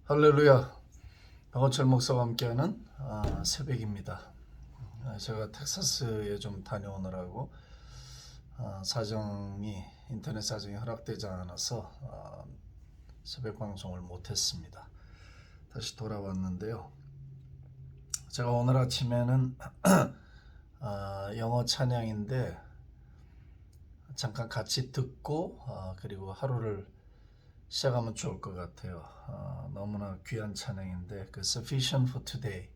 할렐루야. 박원철 목사와 함께하는 새벽입니다. 제가 텍사스에 좀 다녀오느라고 인터넷 사정이 허락되지 않아서 새벽 방송을 못했습니다. 다시 돌아왔는데요. 제가 오늘 아침에는 영어 찬양인데 잠깐 같이 듣고 그리고 하루를 시작하면 좋을 것 같아요. 너무나 귀한 찬양인데 그 Sufficient for Today,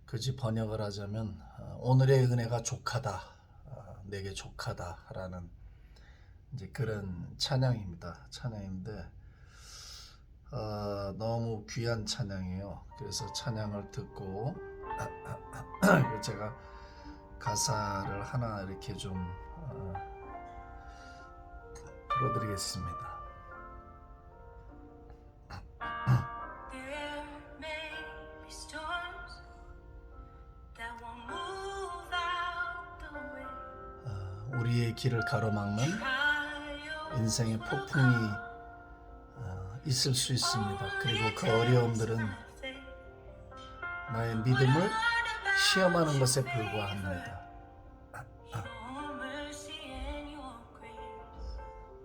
그지 번역을 하자면 오늘의 은혜가 족하다, 내게 족하다라는 이제 그런 찬양인데 너무 귀한 찬양이에요. 그래서 찬양을 듣고 제가 가사를 하나 이렇게 좀 불러드리겠습니다. 우리의 길을 가로막는 인생의 폭풍이 있을 수 있습니다. 그리고 그 어려움들은 나의 믿음을 시험하는 것에 불과합니다.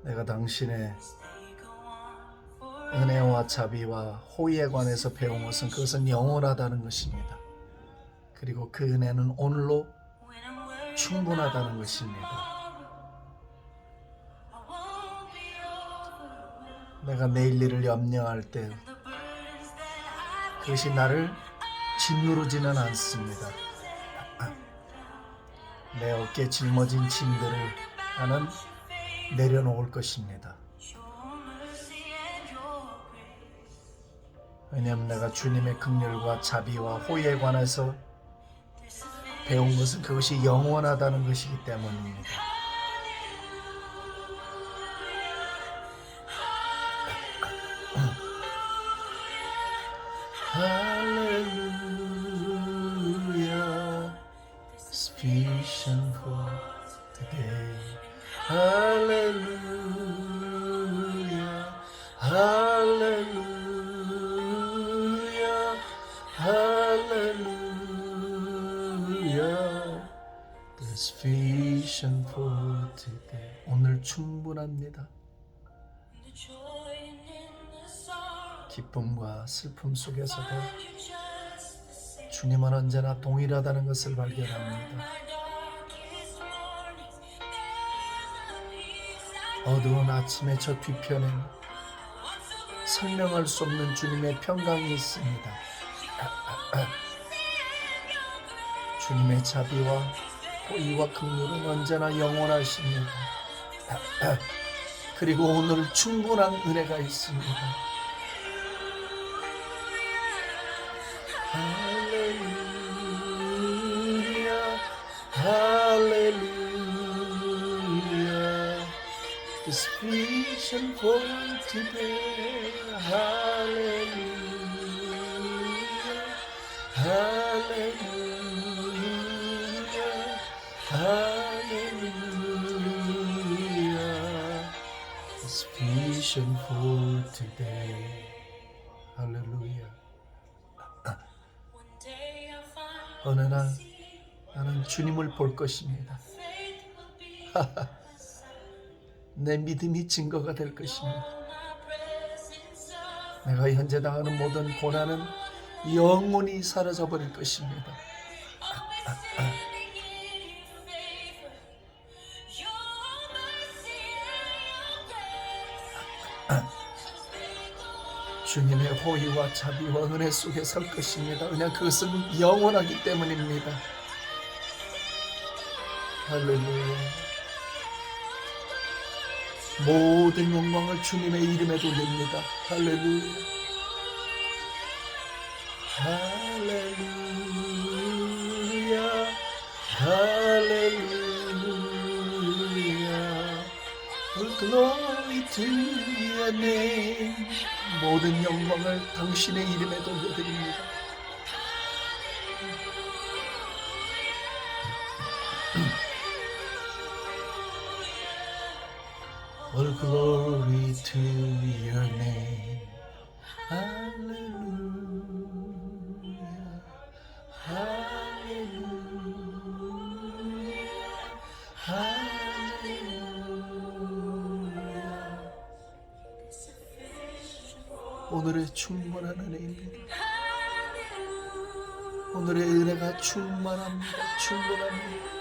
내가 당신의 은혜와 자비와 호의에 관해서 배운 것은 그것은 영원하다는 것입니다. 그리고 그 은혜는 오늘로 충분하다는 것입니다. 내가 내일 일을 염려할 때 그것이 나를 짓누르지는 않습니다. 내 어깨에 짊어진 짐들을 나는 내려놓을 것입니다. 왜냐하면 내가 주님의 긍휼과 자비와 호의에 관해서 배운 것은 그것이 영원하다는 것이기 때문입니다. 할렐루야, sufficient for today. 할렐루야, 할렐루야, 할렐루야, sufficient for today. 오늘 충분합니다. 기쁨과 슬픔 속에서도 주님은 언제나 동일하다는 것을 발견합니다. 어두운 아침의 저 뒤편엔 설명할 수 없는 주님의 평강이 있습니다. 주님의 자비와 호의와 긍휼은 언제나 영원하십니다. 그리고 오늘 충분한 은혜가 있습니다. 할렐루야, 할렐루야, sufficient for today. 할렐루야, 할렐루야, 할렐루야, sufficient for today. 할렐루야. 어느 날 나는 주님을 볼 것입니다. 내 믿음이 증거가 될 것입니다. 내가 현재 당하는 모든 고난은 영원히 사라져 버릴 것입니다. 주님의 호의와 자비와 은혜 속에 설 것입니다. 왜냐하면 그것은 영원하기 때문입니다. 할렐루야. 모든 영광을 주님의 이름에 돌립니다. 할렐루야. 할렐루야. 할렐루야. Glory to your name. 모든 영광을 당신의 이름에 돌려드립니다. All glory to your name. 오늘의 충만한 은혜입니다. 오늘의 은혜가 충만합니다. 충분합니다.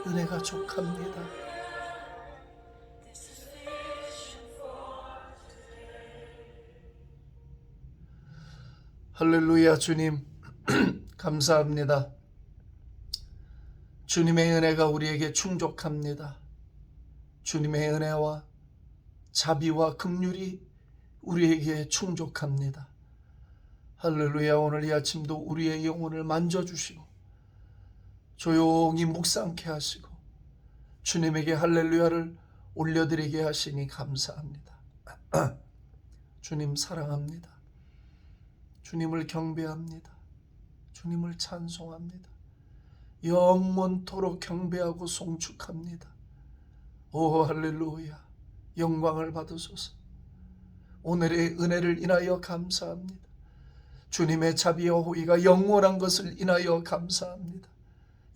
은혜가 족합니다. 할렐루야. 주님 감사합니다. 주님의 은혜가 우리에게 충족합니다. 주님의 은혜와 자비와 긍휼이 우리에게 충족합니다. 할렐루야. 오늘 이 아침도 우리의 영혼을 만져주시고 조용히 묵상케 하시고 주님에게 할렐루야를 올려드리게 하시니 감사합니다. 주님 사랑합니다. 주님을 경배합니다. 주님을 찬송합니다. 영원토록 경배하고 송축합니다. 오 할렐루야. 영광을 받으소서. 오늘의 은혜를 인하여 감사합니다. 주님의 자비와 호의가 영원한 것을 인하여 감사합니다.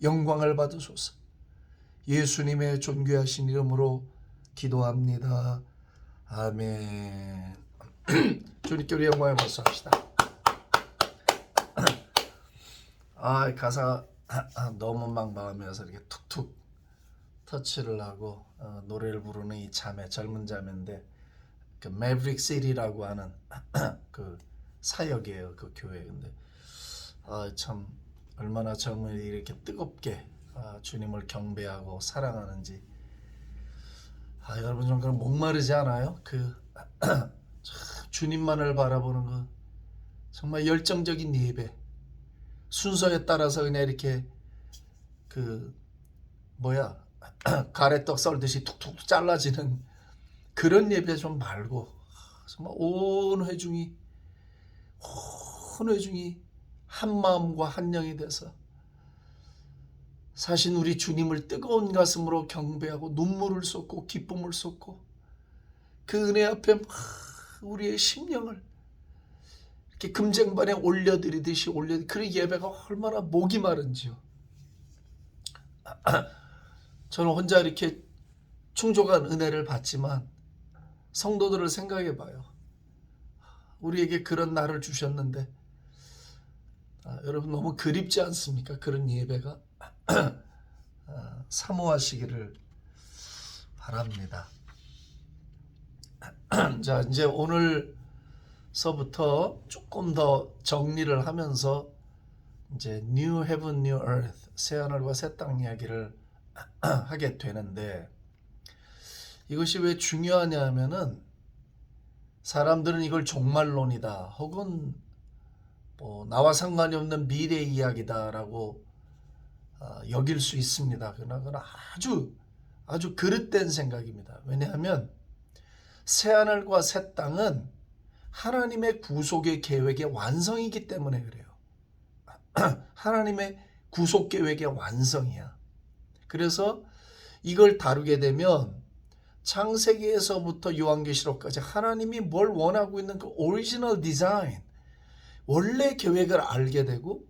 영광을 받으소서. 예수님의 존귀하신 이름으로 기도합니다. 아멘. 주님께 우리 영광을 받으시다. 가사 너무 망망하면서 이렇게 툭툭 터치를 하고 노래를 부르는 이 자매, 젊은 자매인데 그 매브릭 시티라고 하는 그 사역이에요. 그 교회. 근데 참 얼마나 젊은이 이렇게 뜨겁게 주님을 경배하고 사랑하는지. 여러분 좀 그런 목마르지 않아요? 그 주님만을 바라보는 거 정말 열정적인 예배. 순서에 따라서 그냥 이렇게 가래떡 썰듯이 툭툭 잘라지는 그런 예배 좀 말고 정말 온 회중이 한 마음과 한 영이 돼서 사실 우리 주님을 뜨거운 가슴으로 경배하고 눈물을 쏟고 기쁨을 쏟고 그 은혜 앞에 우리의 심령을 이렇게 금쟁반에 올려드리듯이 그런 예배가 얼마나 목이 마른지요. 저는 혼자 이렇게 충족한 은혜를 받지만 성도들을 생각해 봐요. 우리에게 그런 날을 주셨는데 여러분 너무 그립지 않습니까? 그런 예배가 사모하시기를 바랍니다. 자, 이제 오늘서부터 조금 더 정리를 하면서 이제 New Heaven, New Earth, 새 하늘과 새 땅 이야기를 하게 되는데, 이것이 왜 중요하냐 하면은 사람들은 이걸 종말론이다 혹은 나와 상관이 없는 미래 이야기다라고 여길 수 있습니다. 그러나 그건 아주 그릇된 생각입니다. 왜냐하면 새하늘과 새 땅은 하나님의 구속의 계획의 완성이기 때문에 그래요. 하나님의 구속 계획의 완성이야. 그래서 이걸 다루게 되면 창세기에서부터 요한계시록까지 하나님이 뭘 원하고 있는 그 오리지널 디자인, 원래 계획을 알게 되고,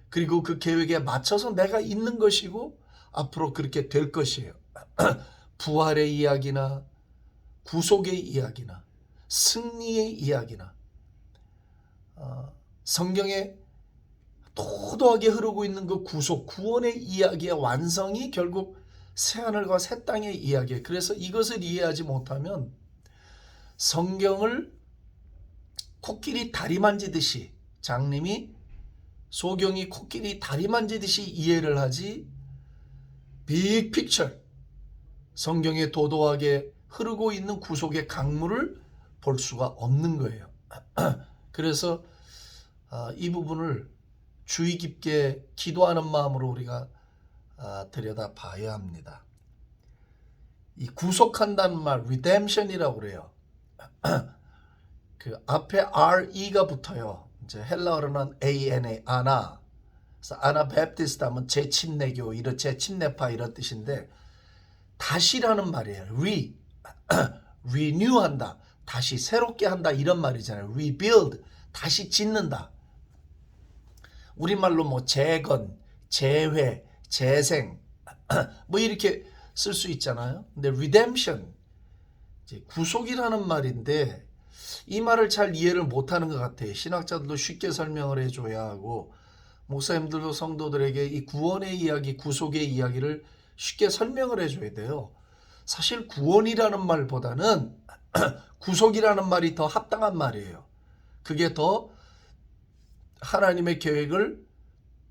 그리고 그 계획에 맞춰서 내가 있는 것이고 앞으로 그렇게 될 것이에요. 부활의 이야기나 구속의 이야기나 승리의 이야기나 성경에 도도하게 흐르고 있는 그 구속, 구원의 이야기의 완성이 결국 새하늘과 새 땅의 이야기예요. 그래서 이것을 이해하지 못하면 성경을 코끼리 다리 만지듯이, 장님이 소경이 코끼리 다리 만지듯이 이해를 하지 빅 픽처, 성경에 도도하게 흐르고 있는 구속의 강물을 볼 수가 없는 거예요. 그래서 이 부분을 주의 깊게 기도하는 마음으로 우리가 들여다 봐야 합니다. 이 구속한다는 말, redemption이라고 그래요. 그 앞에 RE가 붙어요. 이제 헬라어로는 ANA, 아나. 그래서 아나베프티스트 하면 재침례교, 이런 재침례파 이런 뜻인데, 다시라는 말이에요. renew한다, 다시 새롭게 한다 이런 말이잖아요. rebuild, 다시 짓는다. 우리말로 재건, 재회, 재생 뭐 이렇게 쓸 수 있잖아요. 근데 redemption, 이제 구속이라는 말인데 이 말을 잘 이해를 못하는 것 같아요. 신학자들도 쉽게 설명을 해줘야 하고 목사님들도 성도들에게 이 구원의 이야기, 구속의 이야기를 쉽게 설명을 해줘야 돼요. 사실 구원이라는 말보다는 구속이라는 말이 더 합당한 말이에요. 그게 더 하나님의 계획을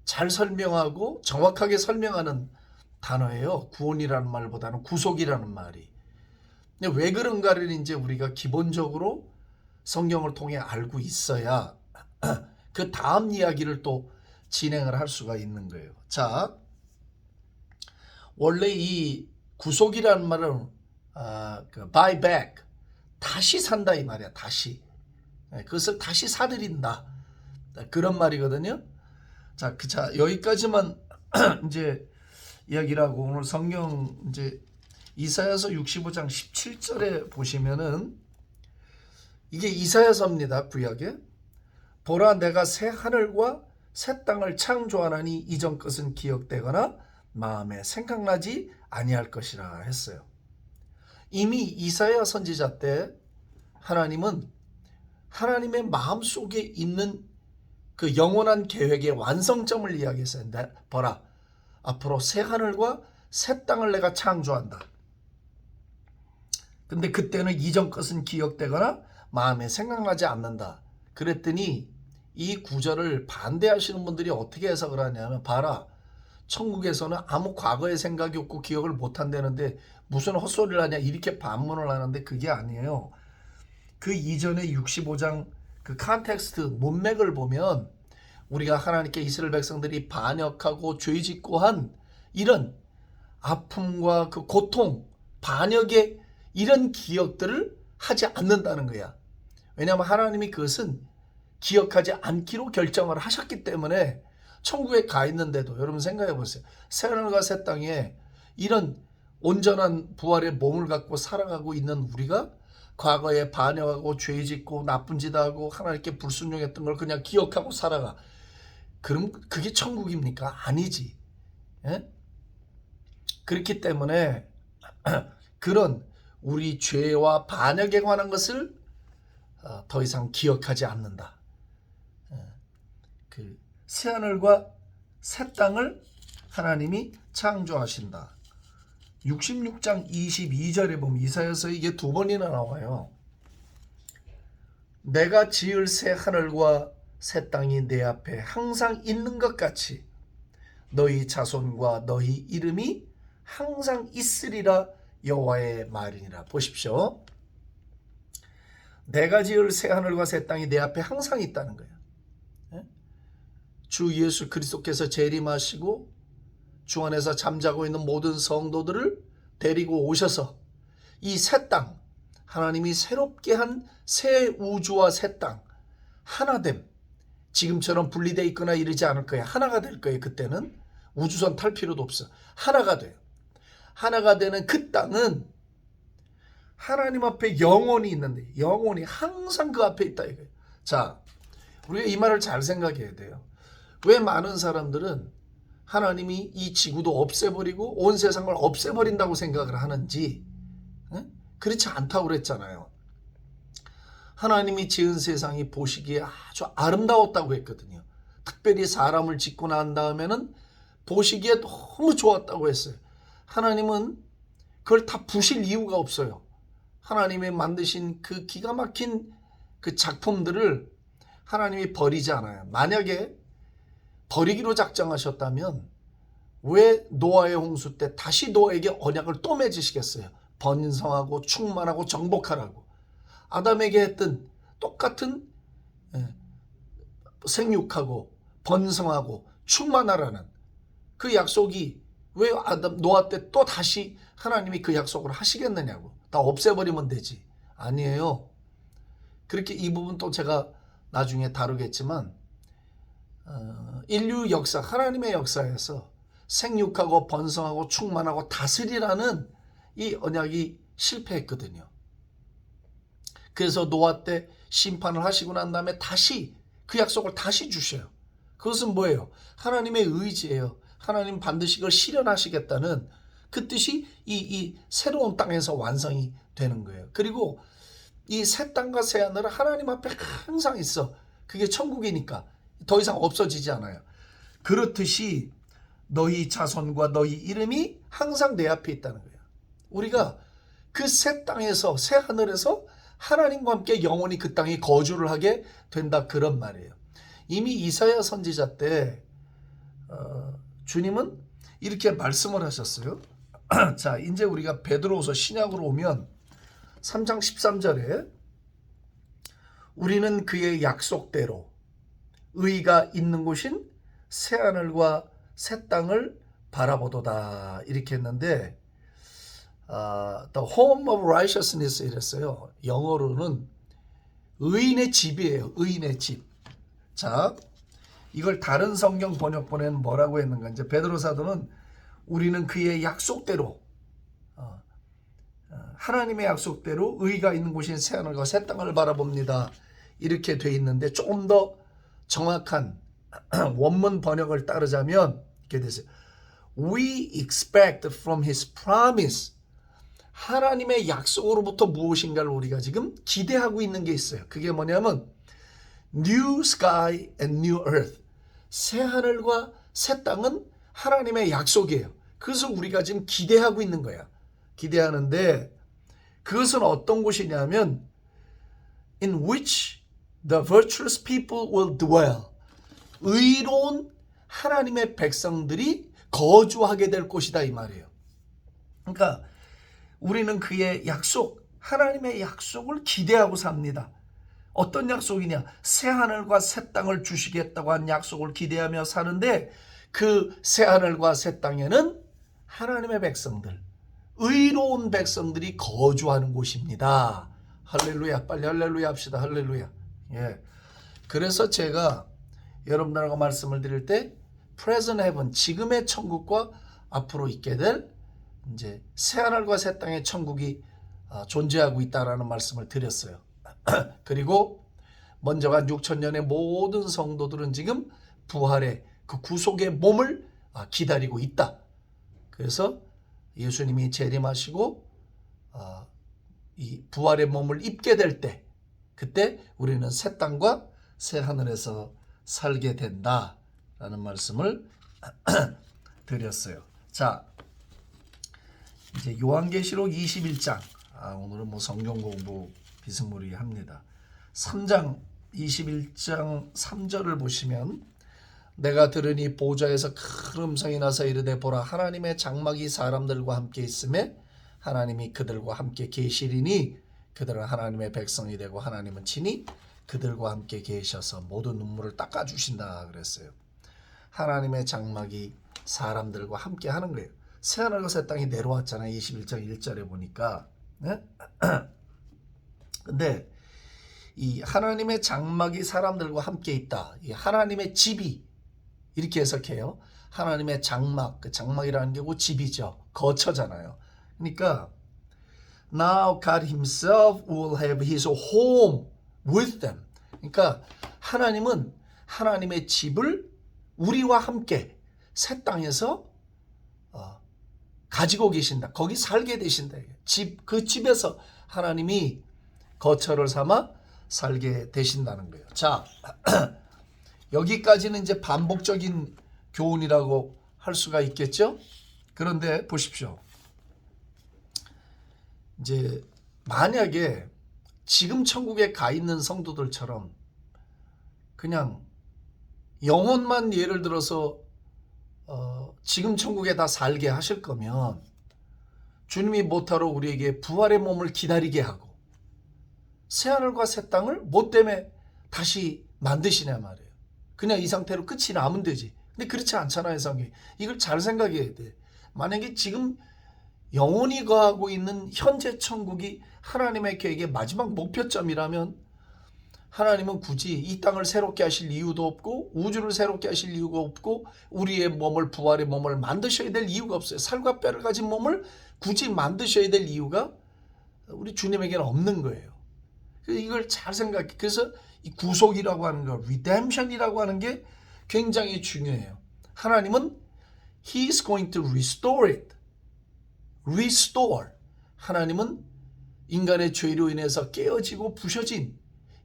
잘 설명하고 정확하게 설명하는 단어예요. 구원이라는 말보다는 구속이라는 말이. 근데 왜 그런가를 이제 우리가 기본적으로 성경을 통해 알고 있어야 그 다음 이야기를 또 진행을 할 수가 있는 거예요. 자, 원래 이 구속이라는 말은 buy back, 다시 산다 이 말이야. 다시. 그것을 다시 사들인다. 그런 말이거든요. 자, 여기까지만 이제 이야기를 하고 오늘 성경 이제 이사야서 65장 17절에 보시면은 이게 이사야서입니다. 구약에. 보라 내가 새 하늘과 새 땅을 창조하나니 이전 것은 기억되거나 마음에 생각나지 아니할 것이라 했어요. 이미 이사야 선지자 때 하나님은 하나님의 마음속에 있는 그 영원한 계획의 완성점을 이야기했어요. 보라 앞으로 새 하늘과 새 땅을 내가 창조한다. 근데 그때는 이전 것은 기억되거나 마음에 생각나지 않는다. 그랬더니 이 구절을 반대하시는 분들이 어떻게 해석을 하냐면 봐라 천국에서는 아무 과거의 생각이 없고 기억을 못 한다는데 무슨 헛소리를 하냐 이렇게 반문을 하는데 그게 아니에요. 그 이전에 65장 그 컨텍스트 문맥을 보면 우리가 하나님께 이스라엘 백성들이 반역하고 죄짓고 한 이런 아픔과 그 고통, 반역의 이런 기억들을 하지 않는다는 거야. 왜냐하면 하나님이 그것은 기억하지 않기로 결정을 하셨기 때문에 천국에 가 있는데도 여러분 생각해 보세요. 새하늘과 새 땅에 이런 온전한 부활의 몸을 갖고 살아가고 있는 우리가 과거에 반역하고 죄짓고 나쁜 짓 하고 하나님께 불순종했던 걸 그냥 기억하고 살아가. 그럼 그게 천국입니까? 아니지. 예? 그렇기 때문에 그런 우리 죄와 반역에 관한 것을 더 이상 기억하지 않는다. 그 새하늘과 새 땅을 하나님이 창조하신다. 66장 22절에 보면 이사야서 이게 두 번이나 나와요. 내가 지을 새 하늘과 새 땅이 내 앞에 항상 있는 것 같이 너희 자손과 너희 이름이 항상 있으리라 여호와의 말이니라. 보십시오. 내가 지을 새 하늘과 새 땅이 내 앞에 항상 있다는 거예요. 주 예수 그리스도께서 재림하시고 주 안에서 잠자고 있는 모든 성도들을 데리고 오셔서 이 새 땅, 하나님이 새롭게 한 새 우주와 새 땅, 하나됨, 지금처럼 분리되어 있거나 이러지 않을 거예요. 하나가 될 거예요. 그때는 우주선 탈 필요도 없어. 하나가 돼요. 하나가 되는 그 땅은 하나님 앞에 영원히 있는데 영원히 항상 그 앞에 있다 이거예요. 자, 우리가 이 말을 잘 생각해야 돼요. 왜 많은 사람들은 하나님이 이 지구도 없애버리고 온 세상을 없애버린다고 생각을 하는지 그렇지 않다고 그랬잖아요. 하나님이 지은 세상이 보시기에 아주 아름다웠다고 했거든요. 특별히 사람을 짓고 난 다음에는 보시기에 너무 좋았다고 했어요. 하나님은 그걸 다 부실 이유가 없어요. 하나님이 만드신 그 기가 막힌 그 작품들을 하나님이 버리지 않아요. 만약에 버리기로 작정하셨다면 왜 노아의 홍수 때 다시 노아에게 언약을 또 맺으시겠어요? 번성하고 충만하고 정복하라고. 아담에게 했던 똑같은 생육하고 번성하고 충만하라는 그 약속이 왜 노아 때 또 다시 하나님이 그 약속을 하시겠느냐고. 다 없애버리면 되지. 아니에요. 그렇게 이 부분 또 제가 나중에 다루겠지만 인류 역사, 하나님의 역사에서 생육하고 번성하고 충만하고 다스리라는 이 언약이 실패했거든요. 그래서 노아 때 심판을 하시고 난 다음에 다시 그 약속을 다시 주셔요. 그것은 뭐예요? 하나님의 의지예요. 하나님 반드시 그걸 실현하시겠다는 그 뜻이 이 새로운 땅에서 완성이 되는 거예요. 그리고 이 새 땅과 새 하늘은 하나님 앞에 항상 있어. 그게 천국이니까 더 이상 없어지지 않아요. 그렇듯이 너희 자손과 너희 이름이 항상 내 앞에 있다는 거예요. 우리가 그 새 땅에서, 새 하늘에서 하나님과 함께 영원히 그 땅에 거주를 하게 된다, 그런 말이에요. 이미 이사야 선지자 때 주님은 이렇게 말씀을 하셨어요. 자, 이제 우리가 베드로후서 신약으로 오면 3장 13절에 우리는 그의 약속대로 의가 있는 곳인 새 하늘과 새 땅을 바라보도다, 이렇게 했는데 The home of righteousness 이랬어요. 영어로는 의인의 집이에요. 의인의 집. 자, 이걸 다른 성경 번역본에는 뭐라고 했는가? 이제 베드로 사도는 우리는 그의 약속대로, 하나님의 약속대로 의가 있는 곳인 새 하늘과 새 땅을 바라봅니다, 이렇게 돼 있는데, 조금 더 정확한 원문 번역을 따르자면 이렇게 되세요. We expect from his promise. 하나님의 약속으로부터 무엇인가를 우리가 지금 기대하고 있는 게 있어요. 그게 뭐냐면 New sky and new earth. 새 하늘과 새 땅은 하나님의 약속이에요. 그것을 우리가 지금 기대하고 있는 거야. 기대하는데 그것은 어떤 곳이냐면 in which the virtuous people will dwell. 의로운 하나님의 백성들이 거주하게 될 곳이다, 이 말이에요. 그러니까 우리는 그의 약속, 하나님의 약속을 기대하고 삽니다. 어떤 약속이냐? 새 하늘과 새 땅을 주시겠다고 한 약속을 기대하며 사는데, 그 새 하늘과 새 땅에는 하나님의 백성들, 의로운 백성들이 거주하는 곳입니다. 할렐루야. 빨리 할렐루야 합시다. 할렐루야. 예. 그래서 제가 여러분들하고 말씀을 드릴 때 present heaven, 지금의 천국과 앞으로 있게 될 이제 새 하늘과 새 땅의 천국이 존재하고 있다라는 말씀을 드렸어요. 그리고 먼저 간 6,000년의 모든 성도들은 지금 부활의 그 구속의 몸을 기다리고 있다. 그래서 예수님이 재림하시고 이 부활의 몸을 입게 될 때, 그때 우리는 새 땅과 새 하늘에서 살게 된다라는 말씀을 드렸어요. 자, 이제 요한계시록 21장. 오늘은 뭐 성경 공부 비스무리합니다. 3장 21장 3절을 보시면 내가 들으니 보좌에서 큰 음성이 나서 이르되 보라, 하나님의 장막이 사람들과 함께 있음에 하나님이 그들과 함께 계시리니 그들은 하나님의 백성이 되고 하나님은 친히 그들과 함께 계셔서 모든 눈물을 닦아주신다 그랬어요. 하나님의 장막이 사람들과 함께 하는 거예요. 새하늘과 새 땅이 내려왔잖아요. 21장 1절에 보니까. 네? 근데 이 하나님의 장막이 사람들과 함께 있다. 이 하나님의 집이, 이렇게 해석해요. 하나님의 장막, 그 장막이라는 게 그 집이죠. 거처잖아요. 그러니까 Now God himself will have his home with them. 그러니까 하나님은 하나님의 집을 우리와 함께 새 땅에서 가지고 계신다. 거기 살게 되신다. 그 집에서 하나님이 거처를 삼아 살게 되신다는 거예요. 자, 여기까지는 이제 반복적인 교훈이라고 할 수가 있겠죠? 그런데 보십시오. 이제 만약에 지금 천국에 가 있는 성도들처럼 그냥 영혼만 예를 들어서 지금 천국에 다 살게 하실 거면 주님이 못하러 우리에게 부활의 몸을 기다리게 하고 새하늘과 새 땅을 뭐 때문에 다시 만드시냐 말이에요. 그냥 이 상태로 끝이 나면 되지. 근데 그렇지 않잖아요, 성경이. 이걸 잘 생각해야 돼. 만약에 지금 영원히 거하고 있는 현재 천국이 하나님의 계획의 마지막 목표점이라면 하나님은 굳이 이 땅을 새롭게 하실 이유도 없고 우주를 새롭게 하실 이유가 없고 우리의 몸을, 부활의 몸을 만드셔야 될 이유가 없어요. 살과 뼈를 가진 몸을 굳이 만드셔야 될 이유가 우리 주님에게는 없는 거예요. 이걸 잘 생각해. 그래서 이 구속이라고 하는 거, redemption이라고 하는 게 굉장히 중요해요. 하나님은 He is going to restore it. restore. 하나님은 인간의 죄로 인해서 깨어지고 부셔진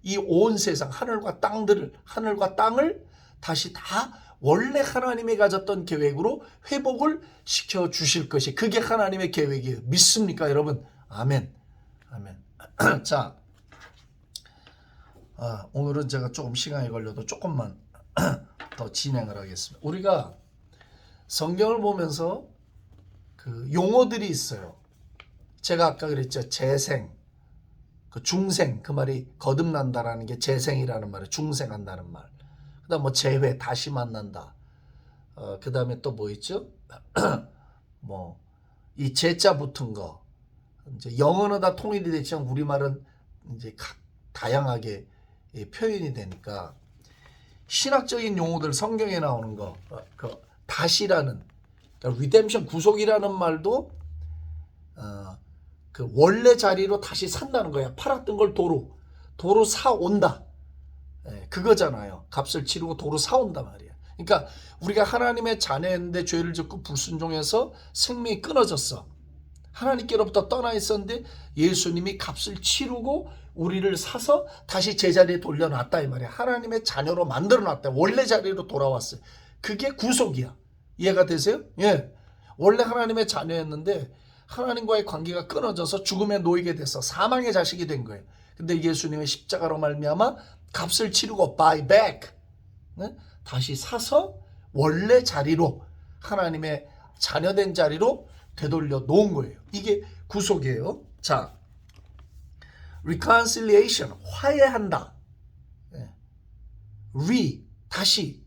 이 온 세상 하늘과 땅을 다시 다 원래 하나님이 가졌던 계획으로 회복을 시켜 주실 것이, 그게 하나님의 계획이에요. 믿습니까, 여러분? 아멘. 아멘. 자, 오늘은 제가 조금 시간이 걸려도 조금만 더 진행을 하겠습니다. 우리가 성경을 보면서 그 용어들이 있어요. 제가 아까 그랬죠. 재생, 그 중생, 그 말이 거듭난다라는 게 재생이라는 말이에요. 중생한다는 말. 그 다음 뭐 재회, 다시 만난다. 그 다음에 또 뭐 있죠? 뭐, 이 재자 붙은 거. 이제 영어는 다 통일이 됐지만 우리말은 이제 다양하게 표현이 되니까 신학적인 용어들 성경에 나오는 거, 그 다시라는, 그러니까 리뎀션, 구속이라는 말도 그 원래 자리로 다시 산다는 거야. 팔았던 걸 도로 사온다. 그거잖아요. 값을 치르고 도로 사온다 말이야. 그러니까 우리가 하나님의 자녀인데 죄를 짓고 불순종해서 생명이 끊어졌어. 하나님께로부터 떠나 있었는데 예수님이 값을 치르고 우리를 사서 다시 제자리에 돌려놨다 이 말이야. 하나님의 자녀로 만들어놨다. 원래 자리로 돌아왔어요. 그게 구속이야. 이해가 되세요? 예. 원래 하나님의 자녀였는데 하나님과의 관계가 끊어져서 죽음에 놓이게 돼서 사망의 자식이 된 거예요. 근데 예수님의 십자가로 말미암아 값을 치르고 buy back, 다시 사서 원래 자리로, 하나님의 자녀된 자리로 되돌려 놓은 거예요. 이게 구속이에요. 자, reconciliation, 화해한다. 다시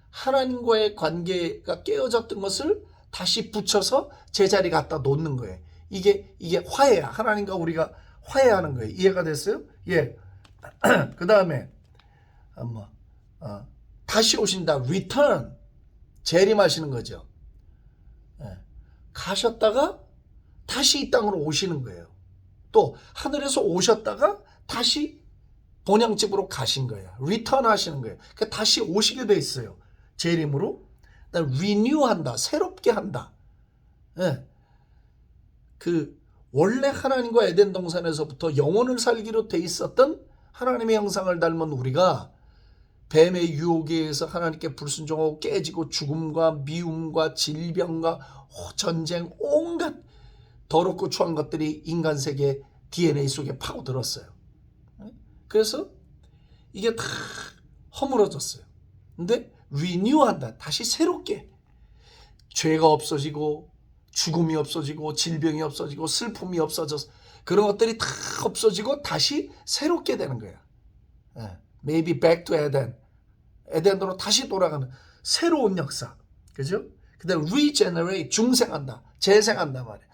하나님과의 관계가 깨어졌던 것을 다시 붙여서 제자리 갖다 놓는 거예요. 이게 화해야. 하나님과 우리가 화해하는 거예요. 이해가 됐어요? 예. 그 다음에 다시 오신다. return, 재림하시는 거죠. 예. 가셨다가 다시 이 땅으로 오시는 거예요. 또 하늘에서 오셨다가 다시 본향집으로 가신 거예요. return 하시는 거예요. 그러니까 다시 오시게 돼 있어요. 재림으로. renew한다. 새롭게 한다. 예. 그 원래 하나님과 에덴 동산에서부터 영혼을 살기로 돼 있었던 하나님의 형상을 닮은 우리가 뱀의 유혹에 의해서 하나님께 불순종하고 깨지고 죽음과 미움과 질병과 전쟁, 온갖 더럽고 추한 것들이 인간 세계 DNA 속에 파고들었어요. 그래서 이게 다 허물어졌어요. 근데 리뉴한다. 다시 새롭게. 죄가 없어지고 죽음이 없어지고 질병이 없어지고 슬픔이 없어져서 그런 것들이 다 없어지고 다시 새롭게 되는 거야. Maybe back to Eden. 에덴으로 다시 돌아가는 새로운 역사. 그죠? 그 다음에 regenerate, 중생한다. 재생한다 말이야.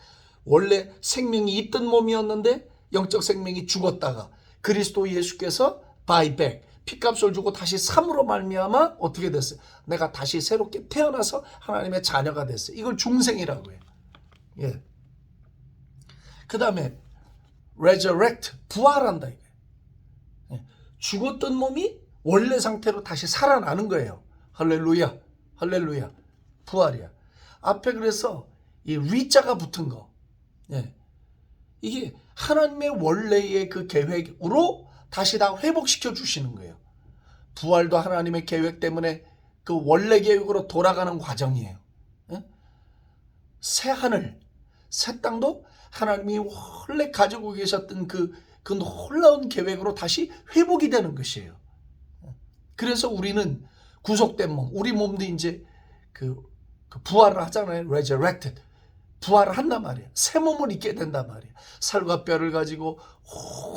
원래 생명이 있던 몸이었는데 영적 생명이 죽었다가 그리스도 예수께서 buy back, 피값을 주고 다시 삶으로 말미암아 어떻게 됐어요? 내가 다시 새롭게 태어나서 하나님의 자녀가 됐어요. 이걸 중생이라고 해요. 예. 그 다음에 resurrect, 부활한다. 예. 죽었던 몸이 원래 상태로 다시 살아나는 거예요. 할렐루야, 할렐루야. 부활이야. 앞에 그래서 이 위자가 붙은 거, 예. 이게 하나님의 원래의 그 계획으로 다시 다 회복시켜 주시는 거예요. 부활도 하나님의 계획 때문에 그 원래 계획으로 돌아가는 과정이에요. 예? 새 하늘, 새 땅도 하나님이 원래 가지고 계셨던 그 놀라운 계획으로 다시 회복이 되는 것이에요. 그래서 우리는 구속된 몸, 우리 몸도 이제 그 부활을 하잖아요. resurrected. 부활을 한단 말이에요. 새 몸을 입게 된단 말이에요. 살과 뼈를 가지고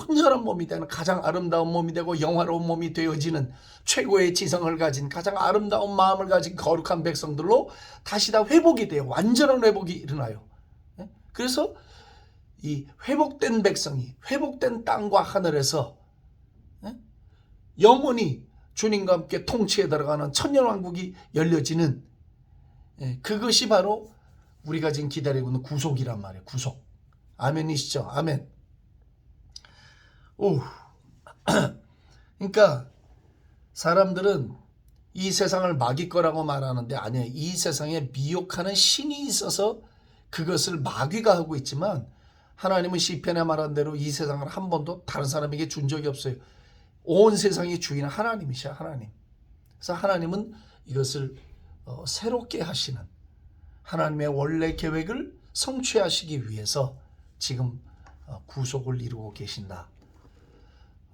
온전한 몸이 되는, 가장 아름다운 몸이 되고 영화로운 몸이 되어지는, 최고의 지성을 가진 가장 아름다운 마음을 가진 거룩한 백성들로 다시 다 회복이 돼요. 완전한 회복이 일어나요. 그래서 이 회복된 백성이 회복된 땅과 하늘에서 영원히 주님과 함께 통치에 들어가는 천년왕국이 열려지는, 그것이 바로 우리가 지금 기다리고 있는 구속이란 말이에요. 구속. 아멘이시죠? 아멘. 오. 그러니까 사람들은 이 세상을 마귀 거라고 말하는데 아니에요. 이 세상에 미혹하는 신이 있어서 그것을 마귀가 하고 있지만 하나님은 시편에 말한 대로 이 세상을 한 번도 다른 사람에게 준 적이 없어요. 온 세상의 주인은 하나님이셔, 하나님. 그래서 하나님은 이것을 새롭게 하시는 하나님의 원래 계획을 성취하시기 위해서 지금 구속을 이루고 계신다.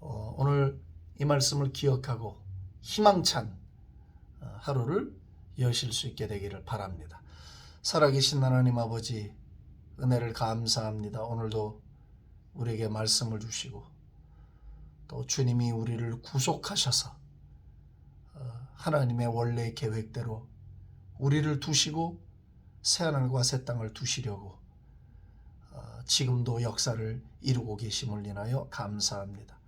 오늘 이 말씀을 기억하고 희망찬 하루를 여실 수 있게 되기를 바랍니다. 살아계신 하나님 아버지, 은혜를 감사합니다. 오늘도 우리에게 말씀을 주시고 또 주님이 우리를 구속하셔서 하나님의 원래 계획대로 우리를 두시고 새하늘과 새 땅을 두시려고 지금도 역사를 이루고 계심을 인하여 감사합니다.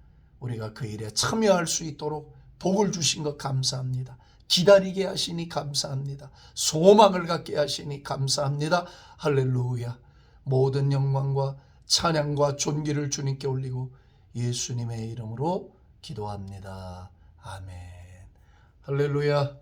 우리가 그 일에 참여할 수 있도록 복을 주신 것 감사합니다. 기다리게 하시니 감사합니다. 소망을 갖게 하시니 감사합니다. 할렐루야. 모든 영광과 찬양과 존귀를 주님께 올리고 예수님의 이름으로 기도합니다. 아멘. 할렐루야.